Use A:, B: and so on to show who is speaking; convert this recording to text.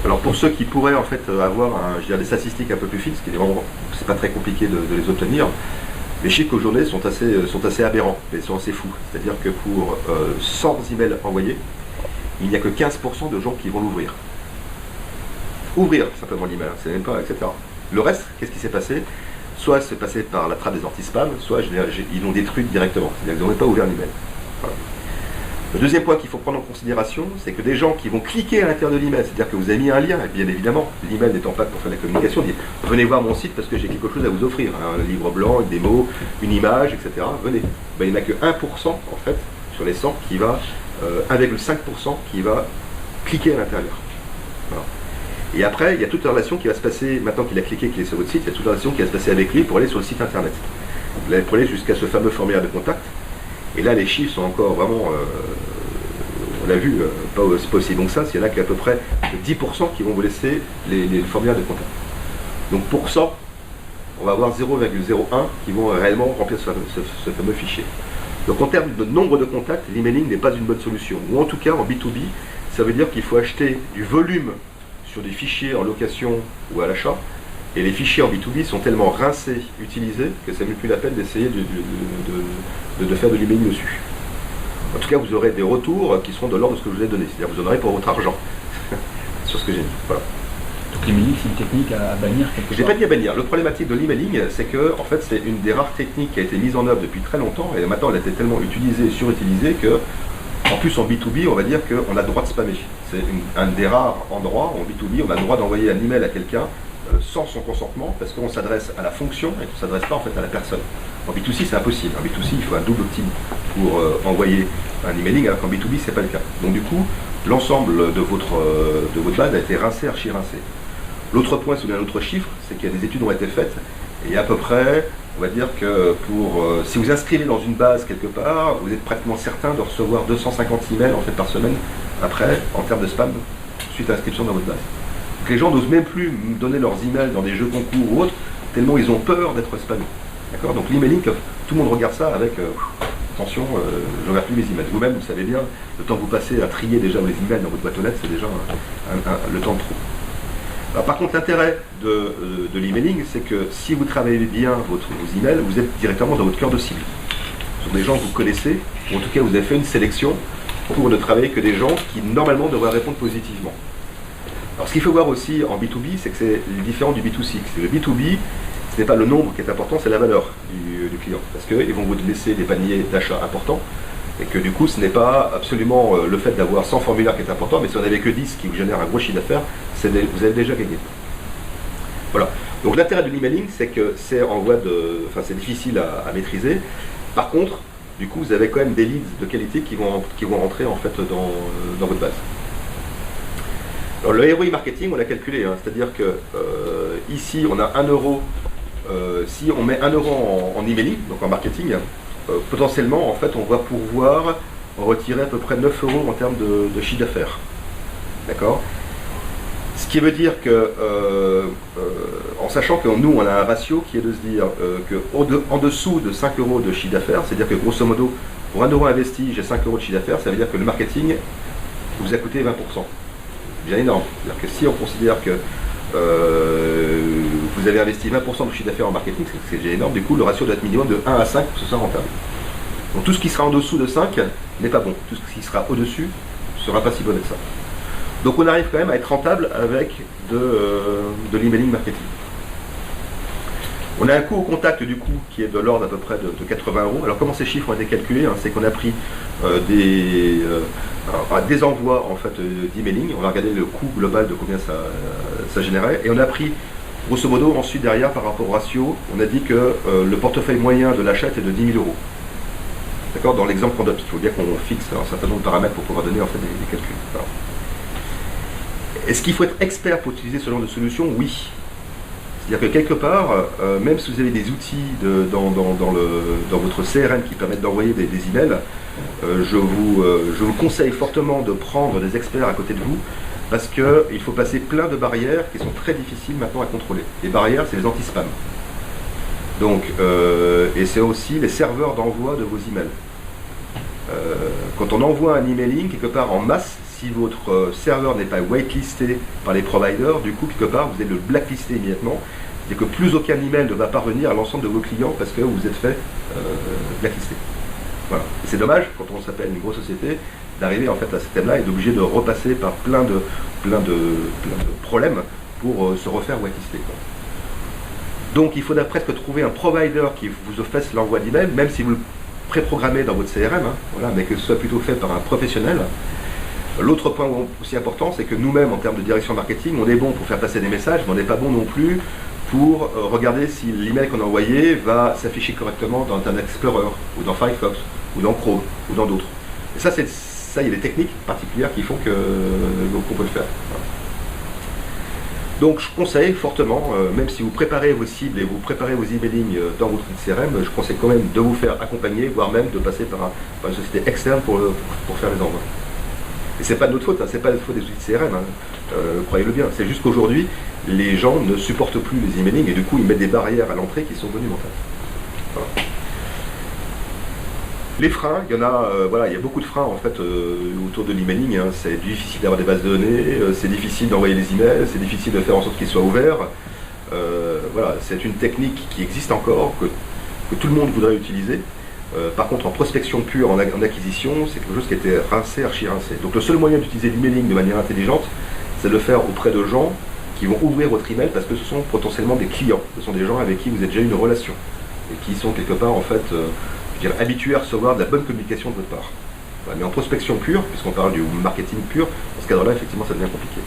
A: Alors pour ceux qui pourraient en fait avoir je dirais des statistiques un peu plus fines, ce qui est vraiment, c'est pas très compliqué de les obtenir, les chiffres qu'aujourd'hui sont assez aberrants, mais sont assez fous. C'est-à-dire que pour 100 emails envoyés, il n'y a que 15% de gens qui vont l'ouvrir. Ouvrir simplement l'email, c'est même pas, etc. Le reste, qu'est-ce qui s'est passé? Soit c'est passé par la trappe des anti-spam, soit ils l'ont détruite directement. C'est-à-dire qu'ils n'ont pas ouvert l'email. Voilà. Le deuxième point qu'il faut prendre en considération, c'est que des gens qui vont cliquer à l'intérieur de l'email, c'est-à-dire que vous avez mis un lien, et bien évidemment, l'email n'étant pas pour faire la communication, dit venez voir mon site parce que j'ai quelque chose à vous offrir, un livre blanc, une démo, une image, etc. Venez. Ben, il n'y en a que 1% en fait sur les 100 qui va, 1,5% qui va cliquer à l'intérieur. Voilà. Et après, il y a toute la relation qui va se passer, maintenant qu'il a cliqué, qu'il est sur votre site, il y a toute la relation qui va se passer avec lui pour aller sur le site internet. Pour aller jusqu'à ce fameux formulaire de contact. Et là, les chiffres sont encore vraiment, on l'a vu, c'est pas aussi bon que ça. Il y en a qu'à peu près 10% qui vont vous laisser les formulaires de contact. Donc pour ça, on va avoir 0,01 qui vont réellement remplir ce fameux fichier. Donc en termes de nombre de contacts, l'emailing n'est pas une bonne solution. Ou en tout cas, en B2B, ça veut dire qu'il faut acheter du volume sur des fichiers en location ou à l'achat. Et les fichiers en B2B sont tellement rincés, utilisés, que ça n'est plus la peine d'essayer de faire de l'emailing dessus. En tout cas, vous aurez des retours qui seront de l'ordre de ce que je vous ai donné. C'est-à-dire que vous en aurez pour votre argent sur ce que j'ai dit. Voilà.
B: Donc l'emailing, c'est une technique à bannir quelque part.
A: Je n'ai pas dit à bannir. Le problématique de l'emailing, c'est que en fait, c'est une des rares techniques qui a été mise en œuvre depuis très longtemps. Et maintenant, elle a été tellement utilisée et surutilisée que, en plus en B2B, on va dire qu'on a le droit de spammer. C'est un des rares endroits où en B2B, on a le droit d'envoyer un email à quelqu'un sans son consentement, parce qu'on s'adresse à la fonction et qu'on ne s'adresse pas en fait à la personne. En B2C, c'est impossible. En B2C, il faut un double opt-in pour envoyer un emailing, alors qu'en B2B, c'est pas le cas. Donc du coup, l'ensemble de votre base a été rincé, archi-rincé. L'autre point, c'est un autre chiffre, c'est qu'il y a des études qui ont été faites, et à peu près, on va dire que si vous inscrivez dans une base quelque part, vous êtes pratiquement certain de recevoir 250 emails en fait par semaine, après, en termes de spam, suite à l'inscription dans votre base. Les gens n'osent même plus donner leurs emails dans des jeux concours ou autres, tellement ils ont peur d'être spammés. D'accord? Donc l'emailing, tout le monde regarde ça avec attention, je ne regarde plus mes emails. Vous-même, vous savez bien, le temps que vous passez à trier déjà les emails dans votre boîte aux lettres, c'est déjà le temps de trop. Alors, par contre, l'intérêt de l'emailing, c'est que si vous travaillez bien vos emails, vous êtes directement dans votre cœur de cible. Ce sont des gens que vous connaissez, ou en tout cas vous avez fait une sélection pour ne travailler que des gens qui normalement devraient répondre positivement. Alors ce qu'il faut voir aussi en B2B, c'est que c'est différent du B2C. Le B2B, ce n'est pas le nombre qui est important, c'est la valeur du client. Parce qu'ils vont vous laisser des paniers d'achat importants, et que du coup, ce n'est pas absolument le fait d'avoir 100 formulaires qui est important, mais si on n'avait que 10 qui vous génèrent un gros chiffre d'affaires, vous avez déjà gagné. Voilà. Donc l'intérêt de l'emailing, c'est que c'est en voie de... Enfin, c'est difficile à maîtriser. Par contre, du coup, vous avez quand même des leads de qualité qui vont rentrer en fait dans votre base. Alors le ROI marketing, on l'a calculé, hein, c'est-à-dire que ici on a 1 euro, si on met 1 euro en emailing, donc en marketing, potentiellement en fait on va pouvoir retirer à peu près 9 euros en termes de chiffre d'affaires. D'accord? Ce qui veut dire que, en sachant que nous on a un ratio qui est de se dire qu'en dessous de 5 euros de chiffre d'affaires, c'est-à-dire que grosso modo, pour 1 euro investi, j'ai 5 euros de chiffre d'affaires, ça veut dire que le marketing vous a coûté 20%. Bien énorme. C'est-à-dire que si on considère que vous avez investi 20% de chiffre d'affaires en marketing, c'est déjà énorme, du coup le ratio doit être minimum de 1 à 5 pour que ce soit rentable. Donc tout ce qui sera en dessous de 5 n'est pas bon. Tout ce qui sera au-dessus ne sera pas si bon que ça. Donc on arrive quand même à être rentable avec de l'emailing marketing. On a un coût au contact du coup qui est de l'ordre à peu près de 80 euros. Alors comment ces chiffres ont été calculés, hein, c'est qu'on a pris des envois en fait d'emailing, on a regardé le coût global de combien ça générait, et on a pris grosso modo ensuite derrière par rapport au ratio, on a dit que le portefeuille moyen de l'achat était de 10 000 euros. D'accord? Dans l'exemple qu'on donne, il faut bien qu'on fixe un certain nombre de paramètres pour pouvoir donner en fait des calculs. Voilà. Est-ce qu'il faut être expert pour utiliser ce genre de solution? Oui. C'est-à-dire que quelque part, même si vous avez des outils dans votre CRM qui permettent d'envoyer des emails, je vous conseille fortement de prendre des experts à côté de vous, parce qu'il faut passer plein de barrières qui sont très difficiles maintenant à contrôler. Les barrières, c'est les anti-spam. Donc, et c'est aussi les serveurs d'envoi de vos emails. quand on envoie un emailing quelque part en masse, si votre serveur n'est pas whitelisté par les providers, du coup quelque part vous allez le blacklister immédiatement, c'est-à-dire que plus aucun email ne va parvenir à l'ensemble de vos clients parce que vous êtes fait blacklister. Voilà. Et c'est dommage quand on s'appelle une grosse société d'arriver en fait à ce thème-là et d'obligé de repasser par plein de problèmes pour se refaire whitelister. Donc il faudra presque trouver un provider qui vous fasse l'envoi d'email, même si vous le préprogrammez dans votre CRM, voilà, mais que ce soit plutôt fait par un professionnel. L'autre point aussi important, c'est que nous-mêmes, en termes de direction marketing, on est bon pour faire passer des messages, mais on n'est pas bon non plus pour regarder si l'email qu'on a envoyé va s'afficher correctement dans Internet Explorer, ou dans Firefox, ou dans Chrome, ou dans d'autres. Et ça, il y a des techniques particulières qui font qu'on peut le faire. Voilà. Donc je conseille fortement, même si vous préparez vos cibles et vous préparez vos emailing dans votre CRM, je conseille quand même de vous faire accompagner, voire même de passer par une société externe pour faire les envois. Et c'est pas de notre faute, c'est pas la faute des outils de CRM, croyez-le bien. C'est juste qu'aujourd'hui, les gens ne supportent plus les emailing et du coup ils mettent des barrières à l'entrée qui sont monumentales. Voilà. Les freins, il y en a, il y a beaucoup de freins en fait autour de l'emailing. C'est difficile d'avoir des bases de données, c'est difficile d'envoyer des emails, c'est difficile de faire en sorte qu'ils soient ouverts. C'est une technique qui existe encore, que tout le monde voudrait utiliser. Par contre, en prospection pure, en acquisition, c'est quelque chose qui a été rincé, archi-rincé. Donc le seul moyen d'utiliser l'emailing de manière intelligente, c'est de le faire auprès de gens qui vont ouvrir votre email parce que ce sont potentiellement des clients. Ce sont des gens avec qui vous avez déjà une relation et qui sont quelque part en fait habitués à recevoir de la bonne communication de votre part. Voilà. Mais en prospection pure, puisqu'on parle du marketing pur, dans ce cadre-là, effectivement, ça devient compliqué.